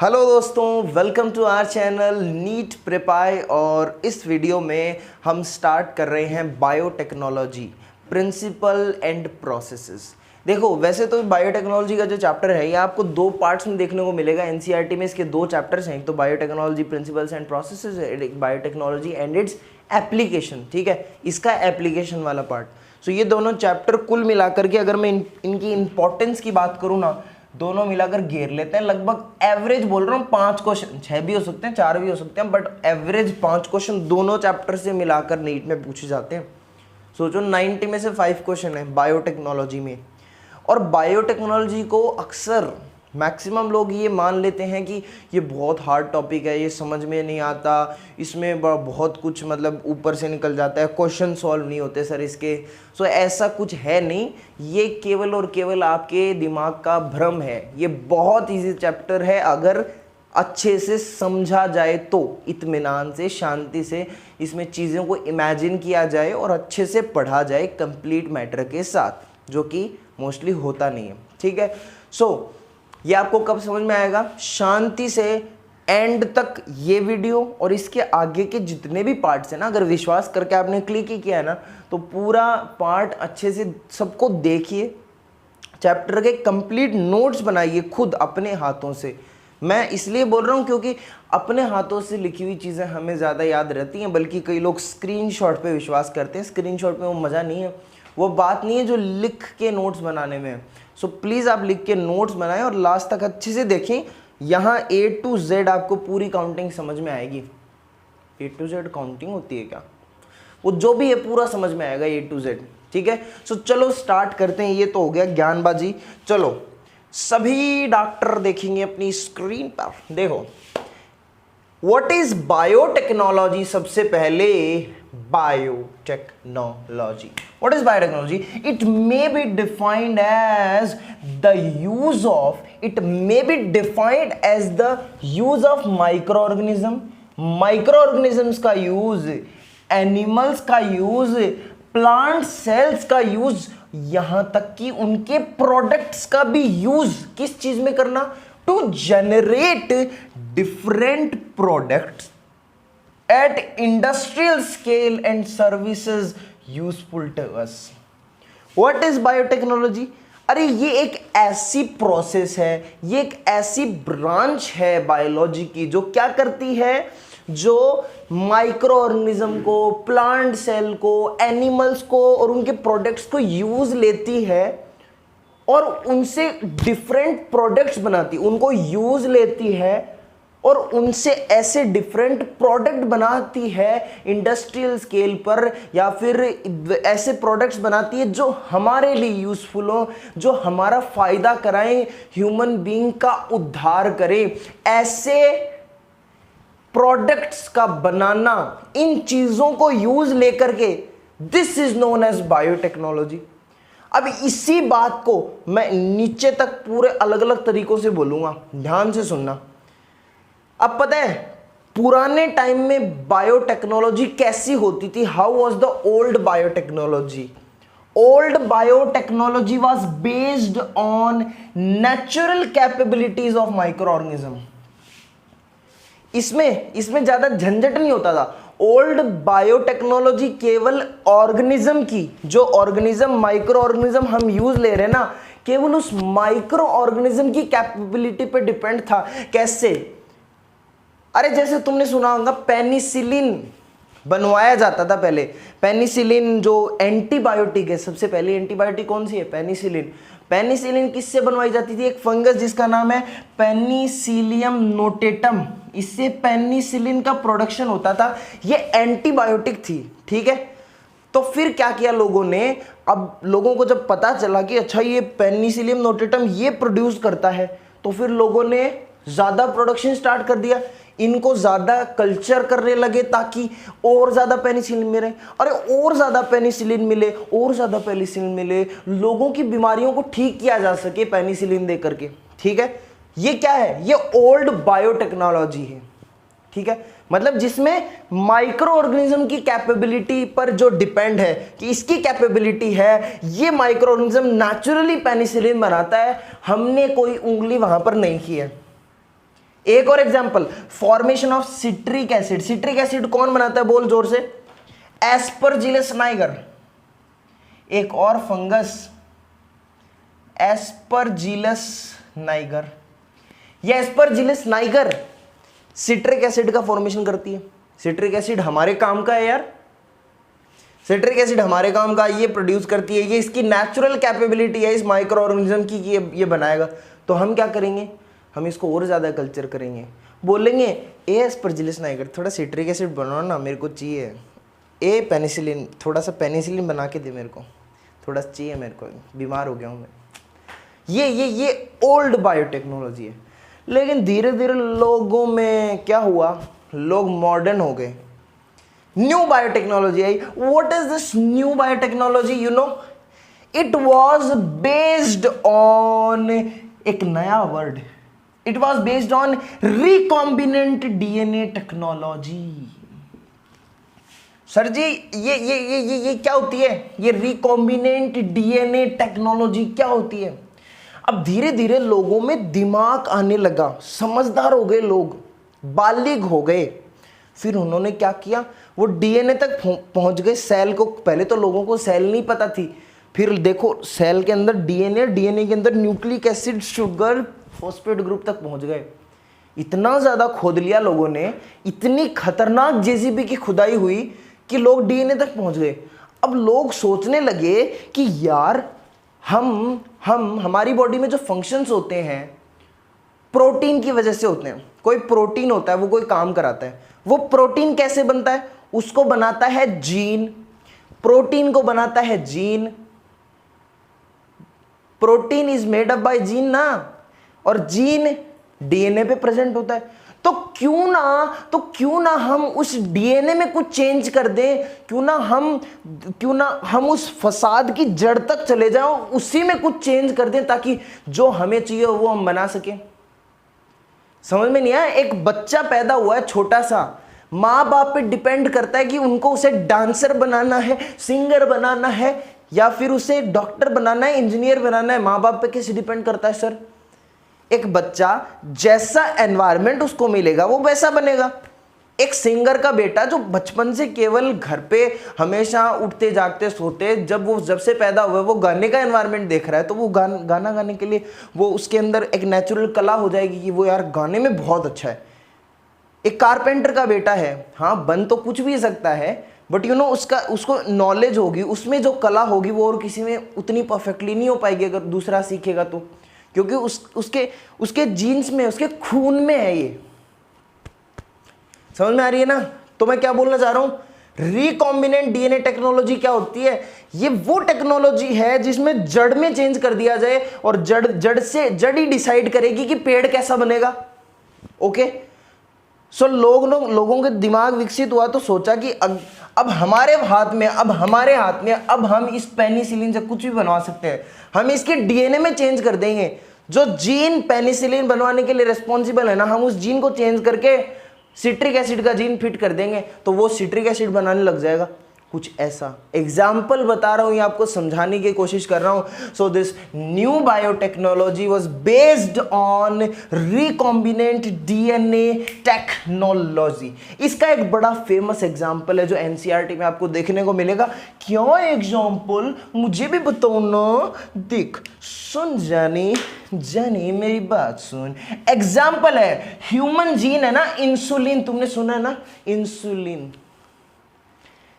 Hello दोस्तों, welcome to our channel NEET प्रिपाई। और इस वीडियो में हम स्टार्ट कर रहे हैं बायोटेक्नोलॉजी प्रिंसिपल एंड प्रोसेसेस। देखो, वैसे तो बायोटेक्नोलॉजी का जो चैप्टर है ये आपको दो पार्ट्स में देखने को मिलेगा। एनसीईआरटी में इसके दो चैप्टर्स हैं, एक तो बायोटेक्नोलॉजी प्रिंसिपल्स एंड प्रोसेसेस है, एक बायोटेक्नोलॉजी एंड इट्स एप्लीकेशन। ठीक है, इसका एप्लीकेशन वाला पार्ट। सो ये दोनों चैप्टर कुल मिलाकर के अगर मैं इनकी इंपॉर्टेंस की बात करूँ ना, दोनों मिलाकर घेर लेते हैं। लगभग एवरेज बोल रहा हूँ 5 क्वेश्चन, 6 भी हो सकते हैं, 4 भी हो सकते हैं, बट एवरेज 5 क्वेश्चन दोनों चैप्टर से मिलाकर नीट में पूछे जाते हैं। सोचो 90 में से 5 क्वेश्चन है बायोटेक्नोलॉजी में। और बायोटेक्नोलॉजी को अक्सर मैक्सिमम लोग ये मान लेते हैं कि ये बहुत हार्ड टॉपिक है, ये समझ में नहीं आता, इसमें बहुत कुछ मतलब ऊपर से निकल जाता है, क्वेश्चन सॉल्व नहीं होते सर इसके। सो ऐसा कुछ है नहीं, ये केवल और केवल आपके दिमाग का भ्रम है। ये बहुत इजी चैप्टर है, अगर अच्छे से समझा जाए तो, इत्मीनान से, शांति से इसमें चीज़ों को इमेजिन किया जाए और अच्छे से पढ़ा जाए कंप्लीट मैटर के साथ, जो कि मोस्टली होता नहीं है। ठीक है, सो ये आपको कब समझ में आएगा? शांति से एंड तक ये वीडियो और इसके आगे के जितने भी पार्ट्स हैं ना, अगर विश्वास करके आपने क्लिक ही किया है ना, तो पूरा पार्ट अच्छे से सबको देखिए। चैप्टर के कंप्लीट नोट्स बनाइए खुद अपने हाथों से। मैं इसलिए बोल रहा हूँ क्योंकि अपने हाथों से लिखी हुई चीज़ें हमें ज़्यादा याद रहती हैं, बल्कि कई लोग स्क्रीनशॉट पे विश्वास करते हैं। स्क्रीनशॉट में वो मज़ा नहीं है, वो बात नहीं है जो लिख के नोट्स बनाने में है। सो प्लीज़ आप लिख के नोट्स बनाएं और लास्ट तक अच्छे से देखें। यहाँ A to Z आपको पूरी काउंटिंग समझ में आएगी। A to Z काउंटिंग होती है क्या? वो जो भी है पूरा समझ में आएगा A to Z। ठीक है, सो चलो स्टार्ट करते हैं। ये तो हो गया ज्ञानबाजी। चलो सभी डॉक्टर देखेंगे अपनी स्क्रीन पर। देखो, व्हाट इज बायोटेक्नोलॉजी? सबसे पहले biotechnology, what is biotechnology? It may be defined as the use of, it may be defined as the use of microorganisms का यूज, एनिमल्स का यूज, प्लांट सेल्स का use, यहां तक कि उनके प्रोडक्ट्स का भी यूज किस चीज में करना? To generate different products at industrial scale and services useful to us. What is biotechnology? अरे ये एक ऐसी प्रोसेस है, ये एक ऐसी ब्रांच है बायोलॉजी की जो क्या करती है, जो माइक्रो ऑर्गेनिज्म को, प्लांट सेल को, एनिमल्स को और उनके प्रोडक्ट्स को यूज लेती है और उनसे डिफरेंट प्रोडक्ट्स बनाती है, उनको यूज लेती है और उनसे ऐसे डिफरेंट प्रोडक्ट बनाती है इंडस्ट्रियल स्केल पर, या फिर ऐसे प्रोडक्ट्स बनाती है जो हमारे लिए यूजफुल हो, जो हमारा फायदा कराएं, ह्यूमन बीइंग का उद्धार करें। ऐसे प्रोडक्ट्स का बनाना, इन चीजों को यूज लेकर के, this is known as biotechnology. अब इसी बात को मैं नीचे तक पूरे अलग अलग तरीकों से बोलूंगा, ध्यान से सुनना। अब पता है पुराने टाइम में बायोटेक्नोलॉजी कैसी होती थी? How was the old biotechnology? Old biotechnology was based on natural capabilities of micro organism. इसमें ज्यादा झंझट नहीं होता था। ओल्ड बायोटेक्नोलॉजी केवल ऑर्गेनिज्म की, जो ऑर्गेनिज्म माइक्रो ऑर्गेनिज्म हम यूज ले रहे हैं ना, केवल उस माइक्रो ऑर्गेनिज्म की कैपेबिलिटी पे डिपेंड था। कैसे? अरे जैसे तुमने सुना होगा पेनिसिलिन बनवाया जाता था पहले। पेनिसिलिन जो एंटीबायोटिक है, सबसे पहले एंटीबायोटिक कौन सी है? पेनिसिलिन। पेनिसिलिन किससे बनवाई जाती थी? एक फंगस जिसका नाम है पेनिसिलियम नोटेटम, इससे पेनिसिलिन का प्रोडक्शन होता था। ये एंटीबायोटिक थी। ठीक है, तो फिर क्या किया लोगों ने? अब लोगों को जब पता चला कि अच्छा ये पेनिसिलियम नोटेटम ये प्रोड्यूस करता है, तो फिर लोगों ने ज्यादा प्रोडक्शन स्टार्ट कर दिया, इनको ज्यादा कल्चर करने लगे ताकि और ज्यादा पेनिसिलिन मिले। अरे और ज्यादा पेनिसिलिन मिले, और ज्यादा पेनिसिलिन मिले, लोगों की बीमारियों को ठीक किया जा सके पेनिसिलिन दे करके। ठीक है, ये क्या है? ये ओल्ड बायोटेक्नोलॉजी है। ठीक है, मतलब जिसमें माइक्रो ऑर्गेनिज्म की कैपेबिलिटी पर जो डिपेंड है कि इसकी कैपेबिलिटी है, ये माइक्रो ऑर्गेनिज्म नेचुरली पेनिसिलिन बनाता है, हमने कोई उंगली वहां पर नहीं की है। एक और example, formation of citric acid. Citric acid कौन बनाता है, बोल जोर से? Aspergillus Niger. एक और फंगस एस्परजिलस नाइगर। यह एस्परजिलस नाइगर सिट्रिक एसिड का फॉर्मेशन करती है। सिट्रिक एसिड हमारे काम का है यार, सिट्रिक एसिड हमारे काम का, ये प्रोड्यूस करती है, ये इसकी नेचुरल कैपेबिलिटी है इस माइक्रो ऑर्गेनिज्म की कि ये बनाएगा। तो हम क्या करेंगे, हम इसको और ज़्यादा कल्चर करेंगे, बोलेंगे ए एस्परजिलस नाइगर थोड़ा सिट्रिक एसिड बनाओ ना, मेरे को चाहिए। ए पेनिसिलिन, थोड़ा सा पेनिसिलिन बना के दे मेरे को, थोड़ा चाहिए मेरे को, बीमार हो गया हूँ मैं। ये ओल्ड बायोटेक्नोलॉजी है। लेकिन धीरे धीरे लोगों में क्या हुआ, लोग मॉडर्न हो गए, न्यू बायोटेक्नोलॉजी आई। What is this new biotechnology? You know, it was based on एक नया word, it was based on recombinant DNA technology. Sir ji ये क्या होती है, ये रिकॉम्बिनेंट डीएनए टेक्नोलॉजी क्या होती है? अब धीरे धीरे लोगों में दिमाग आने लगा, समझदार हो गए लोग, बालिग हो गए। फिर उन्होंने क्या किया, वो डीएनए तक पहुंच गए, सेल को। पहले तो लोगों को सेल नहीं पता थी, फिर देखो सेल के अंदर डीएनए, डीएनए के अंदर nucleic acid, sugar, phosphate group तक पहुंच गए। इतना ज्यादा खोद लिया लोगों ने, इतनी खतरनाक जेसीबी की खुदाई हुई कि लोग डीएनए तक पहुंच गए। अब लोग सोचने लगे कि यार हमारी बॉडी में जो फंक्शंस होते हैं प्रोटीन की वजह से होते हैं। कोई प्रोटीन होता है, वो कोई काम कराता है। वो प्रोटीन कैसे बनता है? उसको बनाता है जीन, प्रोटीन को बनाता है gene. Protein is made up by gene ना, और जीन डीएनए पे प्रेजेंट होता है। तो क्यों ना हम उस डीएनए में कुछ चेंज कर दें, क्यों ना हम उस फसाद की जड़ तक चले जाओ, उसी में कुछ चेंज कर दें ताकि जो हमें चाहिए वो हम बना सकें। समझ में नहीं आया? एक बच्चा पैदा हुआ है छोटा सा, माँ बाप पे डिपेंड करता है कि उनको उसे डांसर बनाना है, सिंगर बनाना है, या फिर उसे डॉक्टर बनाना है, इंजीनियर बनाना है। माँ बाप पे कैसे डिपेंड करता है सर? एक बच्चा जैसा एनवायरनमेंट उसको मिलेगा वो वैसा बनेगा। एक सिंगर का बेटा जो बचपन से केवल घर पे हमेशा उठते जागते सोते, जब से पैदा हुआ वो गाने का एनवायरनमेंट देख रहा है, तो वो गाना गाने के लिए वो उसके अंदर एक नेचुरल कला हो जाएगी कि वो यार गाने में बहुत अच्छा है। एक कारपेंटर का बेटा है, हाँ बन तो कुछ भी सकता है, बट यू नो उसको नॉलेज होगी, उसमें जो कला होगी वो और किसी में उतनी परफेक्टली नहीं हो पाएगी अगर दूसरा सीखेगा तो, क्योंकि उसके जीन्स में, उसके खून में है ये। समझ में आ रही है ना? तो मैं क्या बोलना चाह रहा हूं, रिकॉम्बिनेंट डीएनए टेक्नोलॉजी क्या होती है? ये वो टेक्नोलॉजी है जिसमें जड़ में चेंज कर दिया जाए और जड़ ही डिसाइड करेगी कि पेड़ कैसा बनेगा। ओके, सो लोगों के दिमाग विकसित हुआ तो सोचा कि अब हमारे हाथ में, अब हम इस पेनिसिलिन से कुछ भी बनवा सकते हैं। हम इसके डीएनए में चेंज कर देंगे, जो जीन पेनिसिलिन बनवाने के लिए रिस्पॉन्सिबल है ना, हम उस जीन को चेंज करके सिट्रिक एसिड का जीन फिट कर देंगे तो वो सिट्रिक एसिड बनाने लग जाएगा। कुछ ऐसा एग्जाम्पल बता रहा हूं, ये आपको समझाने की कोशिश कर रहा हूं। So this new biotechnology was based on recombinant DNA technology. इसका एक बड़ा फेमस एग्जाम्पल है जो एनसीईआरटी में आपको देखने को मिलेगा। क्या एग्जाम्पल? मुझे भी बताओ ना। देख सुन जानी मेरी बात सुन। एग्जाम्पल है ह्यूमन जीन है ना, इंसुलिन, तुमने सुना है ना, इंसुलिन,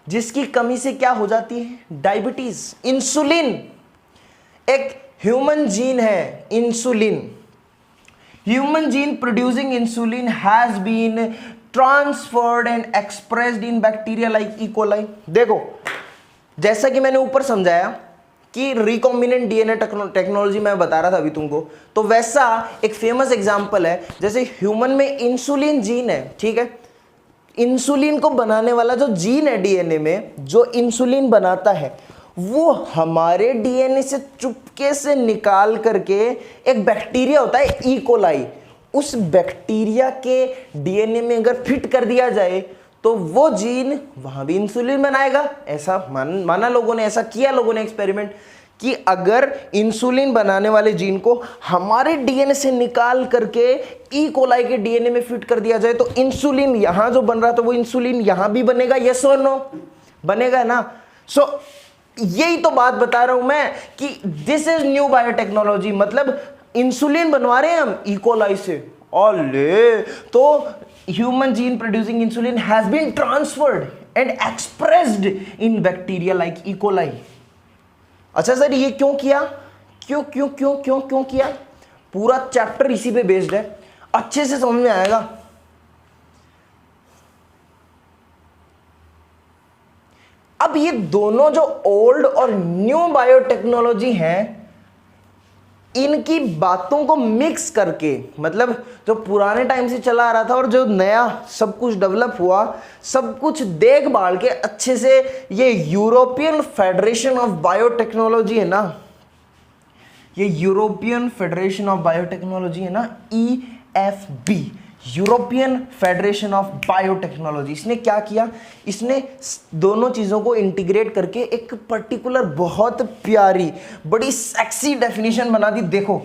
जिसकी कमी से क्या हो जाती है? डायबिटीज। इंसुलिन एक ह्यूमन जीन है, insulin. Human gene producing insulin has been transferred and expressed in bacteria like E coli. देखो, जैसा कि मैंने ऊपर समझाया कि रिकॉम्बिनेंट डीएनए टेक्नोलॉजी मैं बता रहा था अभी तुमको, तो वैसा एक फेमस एग्जांपल है, जैसे ह्यूमन में इंसुलिन जीन है, ठीक है, इंसुलिन को बनाने वाला जो जीन है डीएनए में, जो इंसुलिन बनाता है, वो हमारे डीएनए से चुपके से निकाल करके एक बैक्टीरिया होता है ई कोलाई, उस बैक्टीरिया के डीएनए में अगर फिट कर दिया जाए तो वो जीन वहां भी इंसुलिन बनाएगा। ऐसा माना लोगों ने, ऐसा किया लोगों ने एक्सपेरिमेंट कि अगर इंसुलिन बनाने वाले जीन को हमारे डीएनए से निकाल करके ई कोलाई के डीएनए में फिट कर दिया जाए तो इंसुलिन यहां जो बन रहा था वो इंसुलिन यहां भी बनेगा, यस और नो? बनेगा ना। सो यही तो बात बता रहा हूं मैं कि दिस इज न्यू बायोटेक्नोलॉजी। मतलब इंसुलिन बनवा रहे हैं हम ई कोलाई से, ओले, तो human gene producing insulin has been transferred and expressed in bacteria like E coli. अच्छा सर ये क्यों किया? क्यों क्यों क्यों क्यों क्यों किया? पूरा चैप्टर इसी पे बेस्ड है, अच्छे से समझ में आएगा। अब ये दोनों जो ओल्ड और न्यू बायोटेक्नोलॉजी हैं, इनकी बातों को मिक्स करके, मतलब जो पुराने टाइम से चला आ रहा था और जो नया सब कुछ डेवलप हुआ, सब कुछ देख भाल के अच्छे से, ये यूरोपियन फेडरेशन ऑफ बायोटेक्नोलॉजी है ना, ये यूरोपियन फेडरेशन ऑफ बायोटेक्नोलॉजी है ना, EFB, European federation of biotechnology, इसने क्या किया? इसने दोनों चीज़ों को इंटीग्रेट करके एक पर्टिकुलर बहुत प्यारी बड़ी सेक्सी डेफिनेशन बना दी। देखो,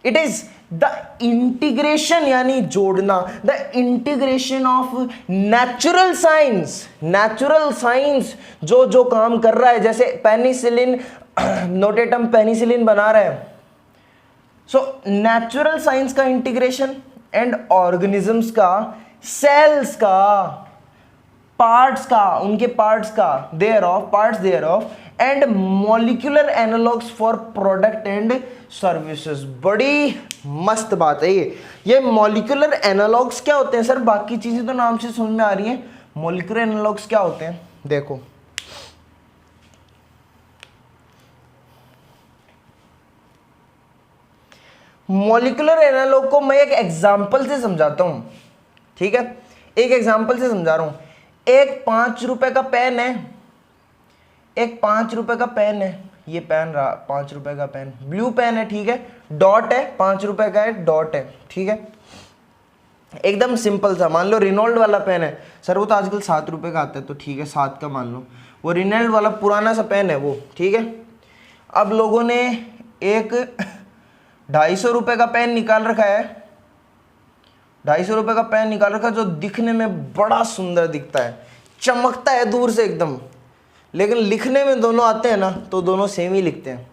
इट इज द इंटीग्रेशन, यानी जोड़ना, the integration of natural science. Natural science जो जो काम कर रहा है, जैसे पेनिसिलिन, नोटेटम पेनिसिलिन बना रहा है, सो नेचुरल साइंस का इंटीग्रेशन एंड ऑर्गेनिजम्स का, सेल्स का, पार्ट्स का, उनके पार्ट्स का, thereof, parts thereof, and molecular analogues for product and services. बड़ी मस्त बात है ये मॉलिक्यूलर एनालॉग्स क्या होते हैं सर? बाकी चीजें तो नाम से समझ में आ रही हैं, मॉलिक्यूलर एनालॉग्स क्या होते हैं? देखो, मॉलिक्यूलर एनालॉग को मैं एक एग्जांपल से समझाता हूं, ठीक है? एक एग्जांपल से समझा रहा हूं। एक 5 रुपए का पेन है, एक 5 रुपए का पेन है, ये पेन रहा 5 रुपए का पेन, ब्लू पेन है, ठीक है, डॉट है, 5 रुपए का है, डॉट है, ठीक है, एकदम सिंपल सा। मान लो रिनोल्ड वाला पेन है सर, वो तो आजकल 7 रुपए का आता है, तो ठीक है 7 का मान लो, वो रिनोल्ड वाला पुराना सा पेन है वो, ठीक है। अब लोगों ने एक 250 रुपए का पेन निकाल रखा है, 250 रुपए का पेन निकाल रखा है, जो दिखने में बड़ा सुंदर दिखता है, चमकता है दूर से एकदम, लेकिन लिखने में दोनों आते हैं ना तो दोनों सेम ही लिखते हैं।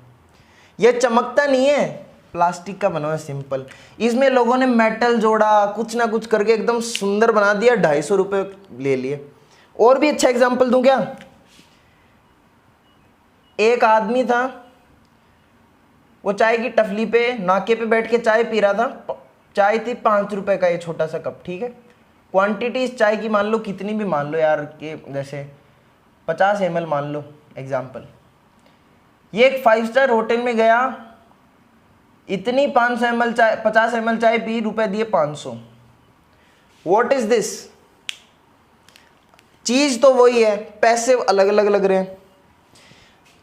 यह चमकता नहीं है, प्लास्टिक का बना हुआ है, सिंपल। इसमें लोगों ने मेटल जोड़ा, कुछ ना कुछ करके एकदम सुंदर बना दिया, 250 रुपए ले लिए। और भी अच्छा एग्जाम्पल दूं क्या? एक आदमी था, वो चाय की टफली पे, नाके पे बैठ के चाय पी रहा था। चाय थी 5 रुपए का, ये छोटा सा कप, ठीक है। क्वांटिटी इस चाय की मान लो कितनी भी मान लो यार, कि जैसे 50 ml मान लो एग्जाम्पल। ये एक 5 स्टार होटल में गया, इतनी 500 ml चाय, 50 ml चाय पी, रुपए दिए 500। What is this? चीज तो वही है, पैसे अलग अलग लग रहे हैं।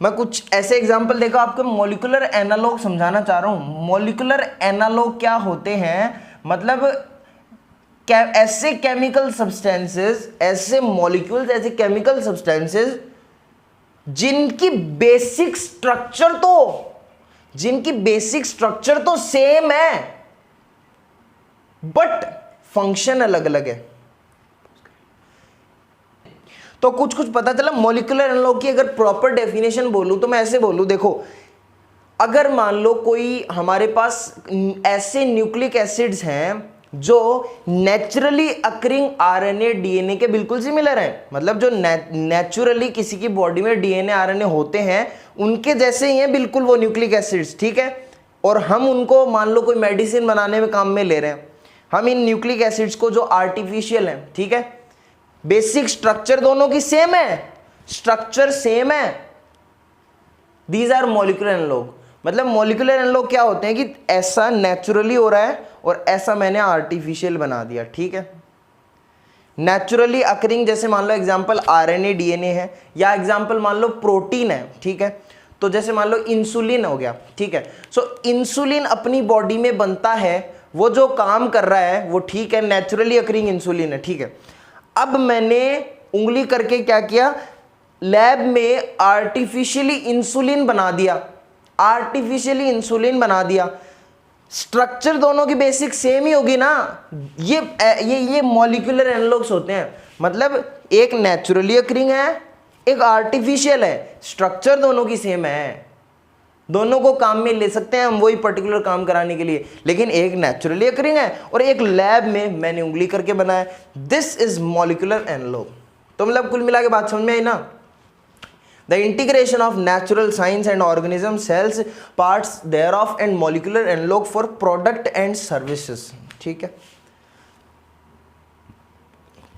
मैं कुछ ऐसे एग्जाम्पल देखो, आपको मॉलिक्यूलर एनालॉग समझाना चाह रहा हूं। मॉलिक्यूलर एनालॉग क्या होते हैं? मतलब ऐसे केमिकल सब्सटेंसेस, ऐसे मॉलिक्यूल्स, ऐसे केमिकल सब्सटेंसेस जिनकी बेसिक स्ट्रक्चर तो सेम है, बट फंक्शन अलग अलग है। तो कुछ कुछ पता चला। मॉलिक्यूलर एनालॉग की अगर प्रॉपर डेफिनेशन बोलूं तो मैं ऐसे बोलूं, देखो, अगर मान लो कोई हमारे पास ऐसे न्यूक्लिक एसिड्स हैं जो नेचुरली अकरिंग आरएनए डीएनए के बिल्कुल सिमिलर हैं, मतलब जो नेचुरली किसी की बॉडी में डीएनए आरएनए होते हैं उनके जैसे ही हैं बिल्कुल वो न्यूक्लिक एसिड्स, ठीक है। और हम उनको मान लो कोई मेडिसिन बनाने में काम में ले रहे हैं, हम इन न्यूक्लिक एसिड्स को जो आर्टिफिशियल हैं, ठीक है, बेसिक स्ट्रक्चर दोनों की सेम है, स्ट्रक्चर सेम है, दीज आर मॉलिक्यूलर एनालॉग। मतलब मॉलिक्यूलर एनालॉग क्या होते हैं कि ऐसा नेचुरली हो रहा है और ऐसा मैंने आर्टिफिशियल बना दिया, ठीक है। नेचुरली अकरिंग, जैसे मान लो एग्जांपल आरएनए डीएनए है, या एग्जांपल मान लो प्रोटीन है, ठीक है। तो जैसे मान लो इंसुलिन हो गया, ठीक है। सो इंसुलिन अपनी बॉडी में बनता है, वो जो काम कर रहा है वो ठीक है, नेचुरली अकरिंग इंसुलिन है, ठीक है। अब मैंने उंगली करके क्या किया, लैब में आर्टिफिशियली इंसुलिन बना दिया, आर्टिफिशियली इंसुलिन बना दिया, स्ट्रक्चर दोनों की बेसिक सेम ही होगी ना। ये मॉलिक्यूलर एनालॉग्स होते हैं, मतलब एक नेचुरली अकरिंग है, एक आर्टिफिशियल है, स्ट्रक्चर दोनों की सेम है, दोनों को काम में ले सकते हैं हम वही पर्टिकुलर काम कराने के लिए, लेकिन एक नेचुरली अकरिंग है और एक लैब में मैंने उंगली करके बनाया। This is molecular analogue. तो मतलब कुल मिला के बात समझ में आई ना। The integration of natural science and organism cells parts thereof and molecular analog for product and services। ठीक है,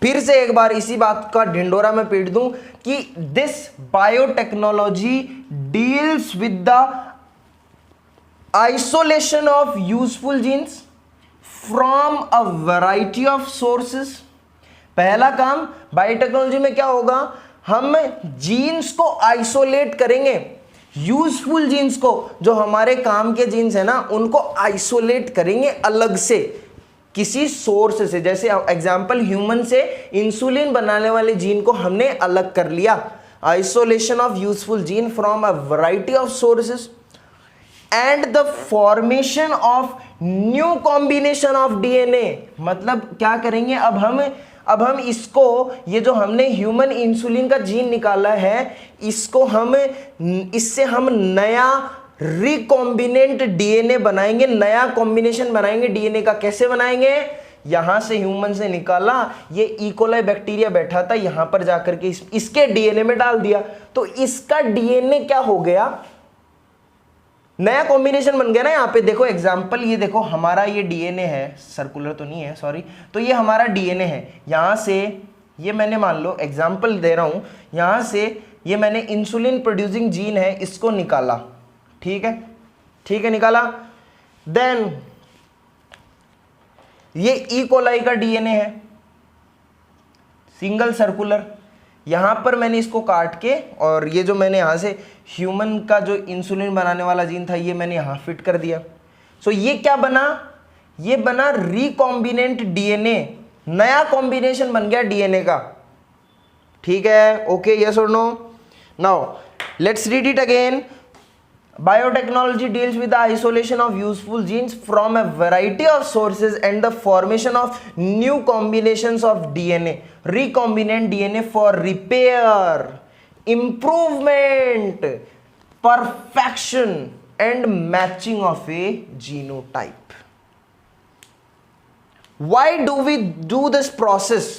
फिर से एक बार इसी बात का ढिंडोरा में पीट दूं कि this biotechnology deals with the isolation of useful genes from a variety of sources. पहला काम बायोटेक्नोलॉजी में क्या होगा, हम जीन्स को आइसोलेट करेंगे, यूजफुल जीन्स को, जो हमारे काम के जीन्स है ना, उनको आइसोलेट करेंगे अलग से किसी सोर्स से। जैसे एग्जांपल, ह्यूमन से इंसुलिन बनाने वाले जीन को हमने अलग कर लिया, isolation of useful gene from a variety of sources and the formation of new combination of DNA. मतलब क्या करेंगे, अब हम इसको, ये जो हमने ह्यूमन इंसुलिन का जीन निकाला है, इसको इससे हम नया रिकॉम्बिनेंट डीएनए बनाएंगे, नया कॉम्बिनेशन बनाएंगे डीएनए का। कैसे बनाएंगे, यहां से ह्यूमन से निकाला, ये इकोलाई बैक्टीरिया बैठा था, यहां पर जाकर के इसके डीएनए में डाल दिया, तो इसका डीएनए क्या हो गया, नया कॉम्बिनेशन बन गया ना। यहाँ पे देखो एग्जाम्पल, ये देखो हमारा ये डीएनए है, सर्कुलर तो नहीं है सॉरी, तो ये हमारा डीएनए है। यहाँ से ये मैंने, मान लो एग्जाम्पल दे रहा हूँ, यहाँ से ये मैंने इंसुलिन प्रोड्यूसिंग जीन है, इसको निकाला, ठीक है, ठीक है, निकाला। देन ये ई कोलाई का डीएनए है, सिंगल सर्कुलर, यहां पर मैंने इसको काट के, और ये जो मैंने यहां से ह्यूमन का जो इंसुलिन बनाने वाला जीन था, ये मैंने यहां फिट कर दिया। सो ये क्या बना, ये बना रिकॉम्बिनेंट डीएनए, नया कॉम्बिनेशन बन गया डीएनए का। ठीक है, ओके, यस और नो। Now let's read it again. Biotechnology deals with the isolation of useful genes from a variety of sources and the formation of new combinations of DNA, recombinant DNA for repair, improvement, perfection and matching of a genotype. Why do we do this process?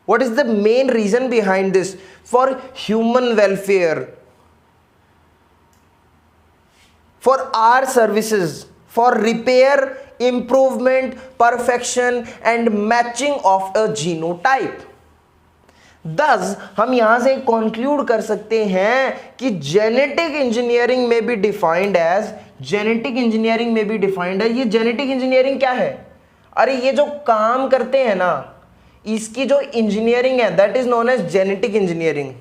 What is the main reason behind this? For human welfare, for our services, for repair, improvement, perfection and matching of a genotype. Thus हम यहां से conclude कर सकते हैं कि genetic engineering में भी defined as, genetic engineering में भी डिफाइंड है। ये जेनेटिक इंजीनियरिंग क्या है, अरे ये जो काम करते हैं ना, इसकी जो इंजीनियरिंग है, that is known as genetic engineering.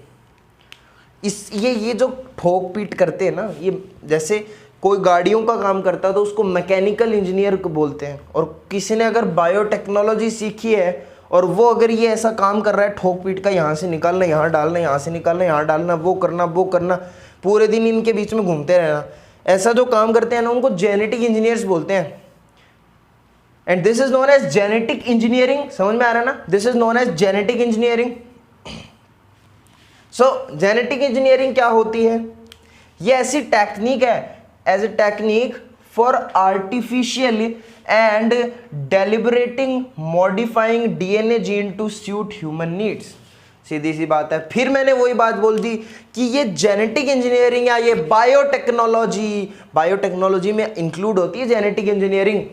ये जो ठोक पीट करते हैं ना, ये जैसे कोई गाड़ियों का काम करता है तो उसको मैकेनिकल इंजीनियर को बोलते हैं, और किसी ने अगर बायोटेक्नोलॉजी सीखी है और वो अगर ये ऐसा काम कर रहा है ठोक पीट का, यहाँ से निकालना, यहाँ डालना, यहाँ से निकालना, यहाँ डालना, वो करना, पूरे दिन इनके बीच में घूमते रहना, ऐसा जो काम करते हैं ना, उनको जेनेटिक इंजीनियर्स बोलते हैं। And this is known as genetic engineering. समझ में आ रहा है ना, this is known as genetic engineering. So genetic engineering क्या होती है, ये ऐसी टेक्निक है, as a technique for artificially and deliberating modifying DNA gene to suit human needs। सीधी सी बात है, फिर मैंने वही बात बोल दी कि ये जेनेटिक इंजीनियरिंग या ये बायोटेक्नोलॉजी में इंक्लूड होती है genetic engineering.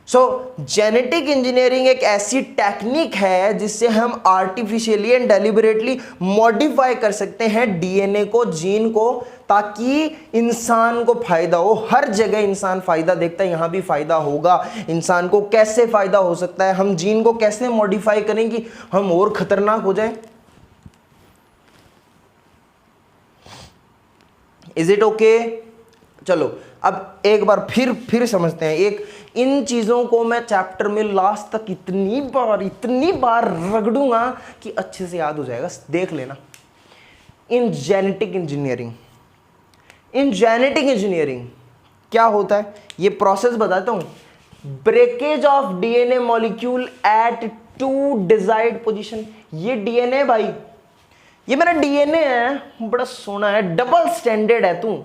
So genetic engineering एक ऐसी टेक्निक है जिससे हम आर्टिफिशियली एंड डेलिबरेटली मॉडिफाई कर सकते हैं डीएनए को, जीन को, ताकि इंसान को फायदा हो। हर जगह इंसान फायदा देखता है, यहां भी फायदा होगा। इंसान को कैसे फायदा हो सकता है, हम जीन को कैसे मॉडिफाई करें कि हम और खतरनाक हो जाए। Is it okay? चलो अब एक बार फिर समझते हैं। एक इन चीज़ों को मैं चैप्टर में लास्ट तक इतनी बार रगड़ूंगा कि अच्छे से याद हो जाएगा, देख लेना। In genetic engineering. In genetic engineering क्या होता है ये प्रोसेस बताता हूं। Breakage of DNA molecule at two desired position. ये डीएनए भाई, ये मेरा डीएनए है, बड़ा सोना है, डबल स्टैंडर्ड है तू,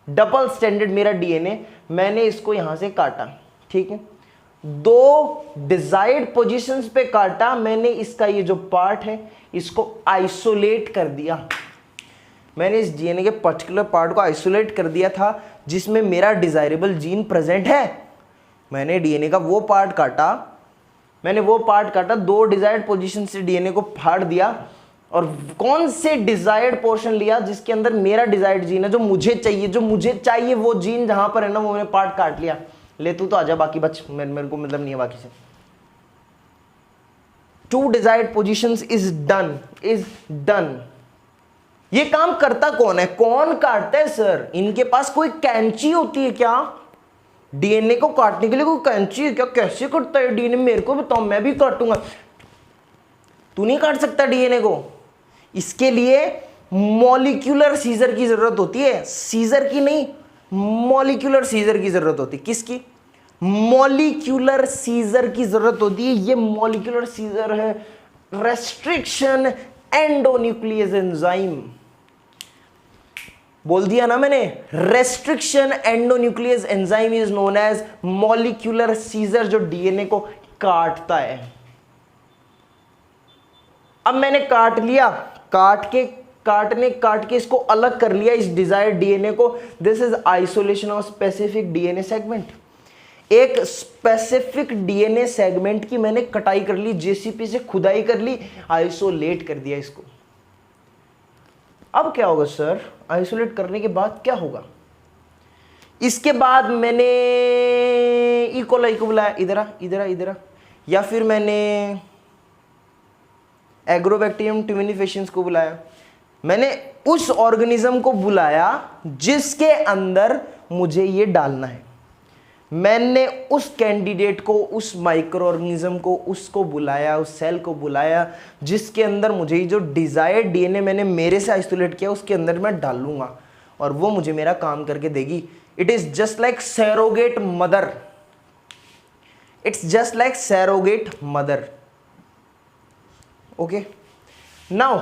डबल स्टैंडर्ड मेरा डीएनए। मैंने इसको यहां से काटा, ठीक है, दो डिजायर्ड पोजीशंस पे काटा मैंने। इसका ये जो पार्ट है इसको आइसोलेट कर दिया। मैंने इस डीएनए के पर्टिकुलर पार्ट को आइसोलेट कर दिया था जिसमें मेरा डिजायरेबल जीन प्रेजेंट है। मैंने डीएनए का वो पार्ट काटा, मैंने वो पार्ट काटा, दो डिजायर्ड पोजीशन से डीएनए को फाड़ दिया और कौन से डिजायर्ड पोर्शन लिया जिसके अंदर मेरा डिजायर्ड जीन है, जो मुझे चाहिए वो जीन जहां पर है ना, वो मैंने पार्ट काट लिया। ले तू तो आजा, बाकी बच, मेरे को मतलब नहीं है बाकी से। Two desired positions is done. ये काम करता कौन है, कौन काटता है सर? इनके पास कोई कैंची होती है क्या? डीएनए को काटने के लिए कोई कैंची है क्या? कैसे कटता है डीएनए? मेरे को बताओ, मैं भी काटूंगा। तू नहीं काट सकता डीएनए को। इसके लिए मॉलिक्यूलर सीजर की जरूरत होती है, सीजर की नहीं, मॉलिक्यूलर सीजर की जरूरत होती है। किसकी? मॉलिक्यूलर सीजर की जरूरत होती है। ये मॉलिक्यूलर सीजर है रेस्ट्रिक्शन एंडोन्यूक्लियस एंजाइम। बोल दिया ना मैंने, restriction endonuclease enzyme is known as molecular scissor, जो डीएनए को काटता है। अब मैंने काट लिया, काट के इसको अलग कर लिया, इस डिजायर्ड डीएनए को। This is isolation of specific DNA segment. एक स्पेसिफिक डीएनए सेगमेंट की मैंने कटाई कर ली, जेसीपी से खुदाई कर ली, आइसोलेट कर दिया इसको। अब क्या होगा सर? आइसोलेट करने के बाद क्या होगा? इसके बाद मैंने ई कोलाई को बुलाया, इधर, या फिर मैंने एग्रोबैक्टीरियम ट्यूमिनिफेशंस को बुलाया। मैंने उस ऑर्गेनिज्म को बुलाया जिसके अंदर मुझे ये डालना है। मैंने उस कैंडिडेट को, उस माइक्रो ऑर्गेनिज्म को, उसको बुलाया, उस सेल को बुलाया जिसके अंदर मुझे जो डिजायर्ड डीएनए मैंने मेरे से आइसोलेट किया उसके अंदर मैं डालूंगा और वो मुझे मेरा काम करके देगी। It is just like surrogate mother. It's just like surrogate mother. Okay, now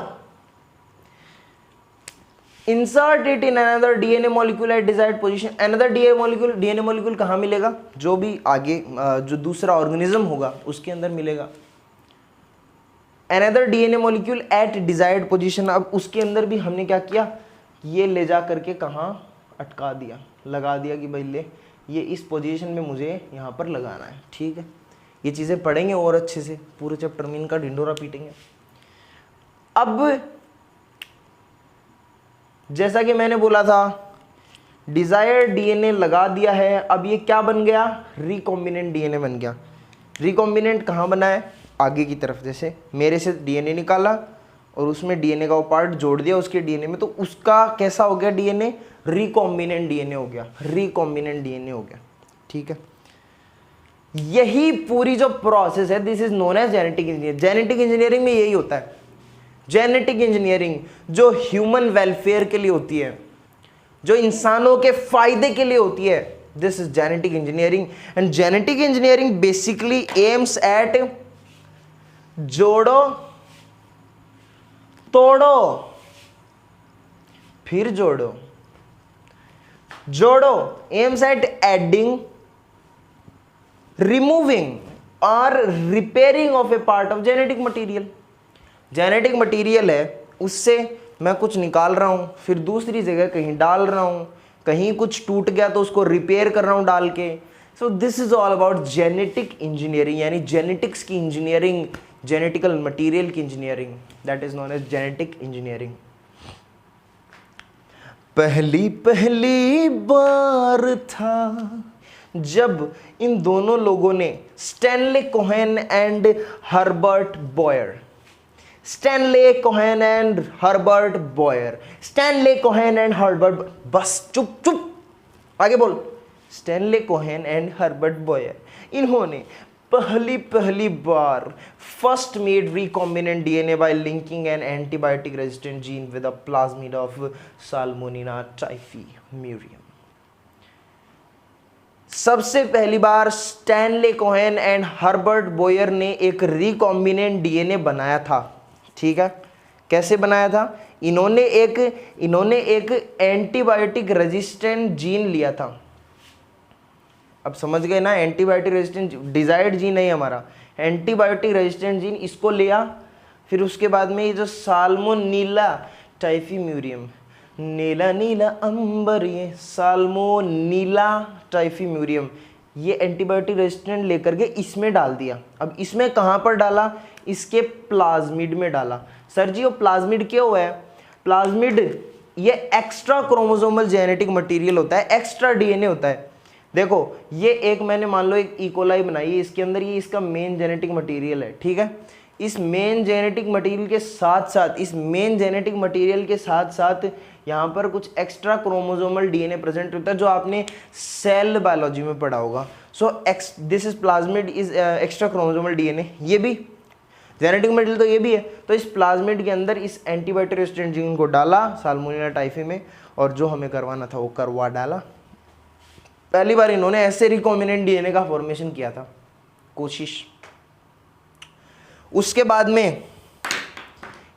insert it in another DNA molecule at desired position. another DNA molecule कहाँ मिलेगा? जो भी आगे जो दूसरा ऑर्गेनिज्म होगा उसके अंदर मिलेगा। another DNA molecule at desired position। अब उसके अंदर भी हमने क्या किया, ये ले जा करके कहाँ अटका दिया, लगा दिया कि भाई ले ये इस पोजीशन में मुझे यहाँ पर लगाना है। ठीक है, ये चीज़ें पढ़ेंगे और अच्छे से, पूरे चैप्टर में इनका ढिंडोरा पीटेंगे। अब जैसा कि मैंने बोला था, डिजायर्ड डीएनए लगा दिया है। अब ये क्या बन गया? रिकॉम्बिनेंट डीएनए बन गया। रिकॉम्बिनेंट कहाँ बना है? आगे की तरफ। जैसे मेरे से डीएनए निकाला और उसमें डीएनए का वो पार्ट जोड़ दिया उसके डीएनए में, तो उसका कैसा हो गया डीएनए? रिकॉम्बिनेंट डीएनए हो गया, रिकॉम्बिनेंट डीएनए हो गया। ठीक है, यही पूरी जो प्रोसेस है, this is known as genetic engineering. Genetic engineering में यही होता है। जेनेटिक इंजीनियरिंग जो ह्यूमन वेलफेयर के लिए होती है, जो इंसानों के फायदे के लिए होती है, this is genetic engineering. And genetic engineering basically aims at जोड़ो तोड़ो फिर जोड़ो, एम्स एट एडिंग, रिमूविंग और repairing of A part of genetic material. Genetic material है, उससे मैं कुछ निकाल रहा हूँ, फिर दूसरी जगह कहीं डाल रहा हूँ, कहीं कुछ टूट गया तो उसको रिपेयर कर रहा हूँ डाल के। So this is all about genetic engineering, यानी जेनेटिक्स की इंजीनियरिंग, जेनेटिकल मटीरियल की इंजीनियरिंग, that is known as genetic engineering. पहली बार था जब इन दोनों लोगों ने, Stanley Cohen and Herbert Boyer, Stanley Cohen and Herbert Boyer, Stanley Cohen and Herbert, बस चुप आगे बोल, Stanley Cohen and Herbert Boyer, इन्होंने पहली बार first made recombinant DNA by linking an antibiotic resistant gene with a plasmid of Salmonella typhimurium. सबसे पहली बार Stanley Cohen and Herbert Boyer ने एक रिकॉम्बिनेंट डीएनए बनाया था। ठीक है, कैसे बनाया था? इन्होंने एक एंटीबायोटिक रेजिस्टेंट जीन लिया था। अब समझ गए ना, एंटीबायोटिक रेजिस्टेंट डिजायर्ड जीन नहीं हमारा, एंटीबायोटिक रेजिस्टेंट जीन, इसको लिया। फिर उसके बाद में ये जो साल्मोनेला टाइफीम्यूरियम, नीला नीला अंबर, ये साल्मोनेला टाइफीम्यूरियम, ये एंटीबायोटिक रेजिस्टेंट लेकर के इसमें डाल दिया। अब इसमें कहाँ पर डाला? इसके प्लाज्मिड में डाला। सर जी वो प्लाज्मिड क्या हुआ है? प्लाज्मिड ये एक्स्ट्रा क्रोमोसोमल जेनेटिक मटेरियल होता है, एक्स्ट्रा डीएनए होता है। देखो ये एक मैंने मान लो एक इकोलाई बनाई है, इसके अंदर ये इसका मेन जेनेटिक मटेरियल है। ठीक है, इस मेन जेनेटिक मटेरियल के साथ साथ यहाँ पर कुछ एक्स्ट्रा क्रोमोसोमल डीएनए प्रेजेंट होता है जो आपने सेल बायोलॉजी में पढ़ा होगा। सो this is plasmid is extra chromosomal DNA, ये भी जेनेटिक मटेरियल तो ये भी है। तो इस प्लाज्मिड के अंदर इस एंटीबायोटिक रेजिस्टेंट जीन को डाला साल्मोनेला टाइफी में, और जो हमें करवाना था वो करवा डाला। पहली बार इन्होंने ऐसे रिकॉम्बिनेंट डीएनए का फॉर्मेशन किया था, कोशिश। उसके बाद में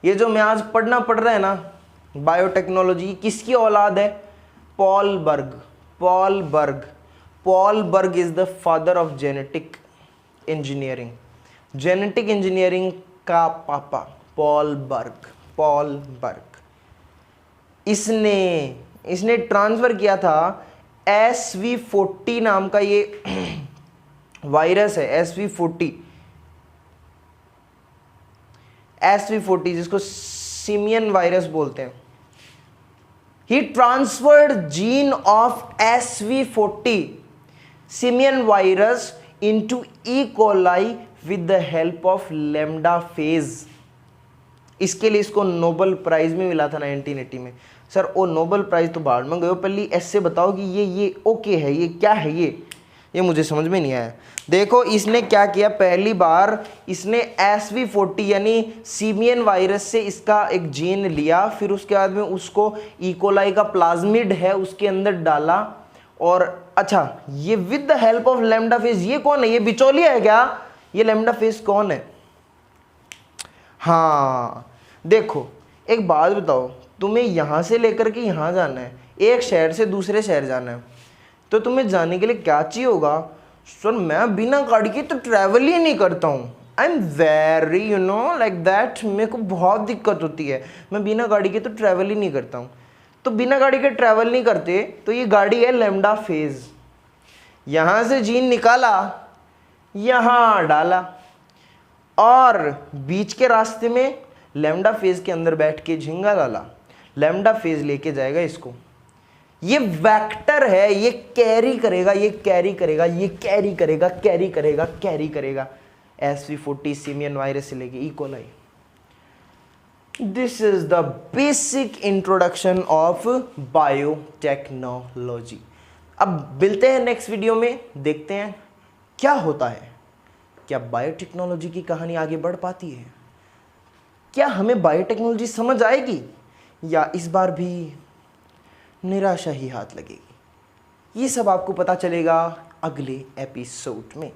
ये जो मैं आज पढ़ना पड़ रहा है ना बायोटेक्नोलॉजी, किसकी औलाद है? Paul Berg is the father of genetic engineering. Genetic engineering का पापा पॉल बर्ग। इसने ट्रांसफर किया था SV40 नाम का ये वायरस है, SV40 जिसको सिमियन वायरस बोलते हैं। He transferred gene of SV40 simian virus into E. coli with the help of lambda phase। इसके लिए इसको नोबेल प्राइज में मिला था 1980 में। सर वो नोबेल प्राइज तो बाद में गए, पहले ऐसे बताओ कि ये ओके है, ये क्या है, ये मुझे समझ में नहीं आया। देखो इसने क्या किया, पहली बार इसने SV40 यानी सीमियन वायरस से इसका एक जीन लिया, फिर उसके बाद में उसको इकोलाई का प्लाज्मिड है उसके अंदर डाला, और अच्छा ये with the help of lambda phase. ये कौन है? ये बिचौलिया है क्या? ये लैम्डा फेज कौन है? हाँ देखो एक बात बताओ, तुम्हें यहां से लेकर के यहां जाना है, एक शहर से दूसरे शहर जाना है, तो तुम्हें जाने के लिए क्या चाहिए होगा? सर मैं बिना गाड़ी के तो ट्रैवल ही नहीं करता हूँ, I am very like that, मेरे को बहुत दिक्कत होती है, मैं बिना गाड़ी के तो ट्रैवल ही नहीं करता हूँ। तो बिना गाड़ी के ट्रैवल नहीं करते तो ये गाड़ी है लैम्डा फेज। यहाँ से जीन निकाला, यहाँ डाला, और बीच के रास्ते में लैम्डा फेज के अंदर बैठ के झिंगा डाला, लैम्डा फेज लेके जाएगा इसको। ये वेक्टर है, ये कैरी करेगा SV40 सिमियन वायरस से लेके E coli. This is the basic introduction of biotechnology. अब मिलते हैं नेक्स्ट वीडियो में, देखते हैं क्या होता है, क्या बायोटेक्नोलॉजी की कहानी आगे बढ़ पाती है, क्या हमें बायोटेक्नोलॉजी समझ आएगी, या इस बार भी निराशा ही हाथ लगेगी। ये सब आपको पता चलेगा अगले एपिसोड में।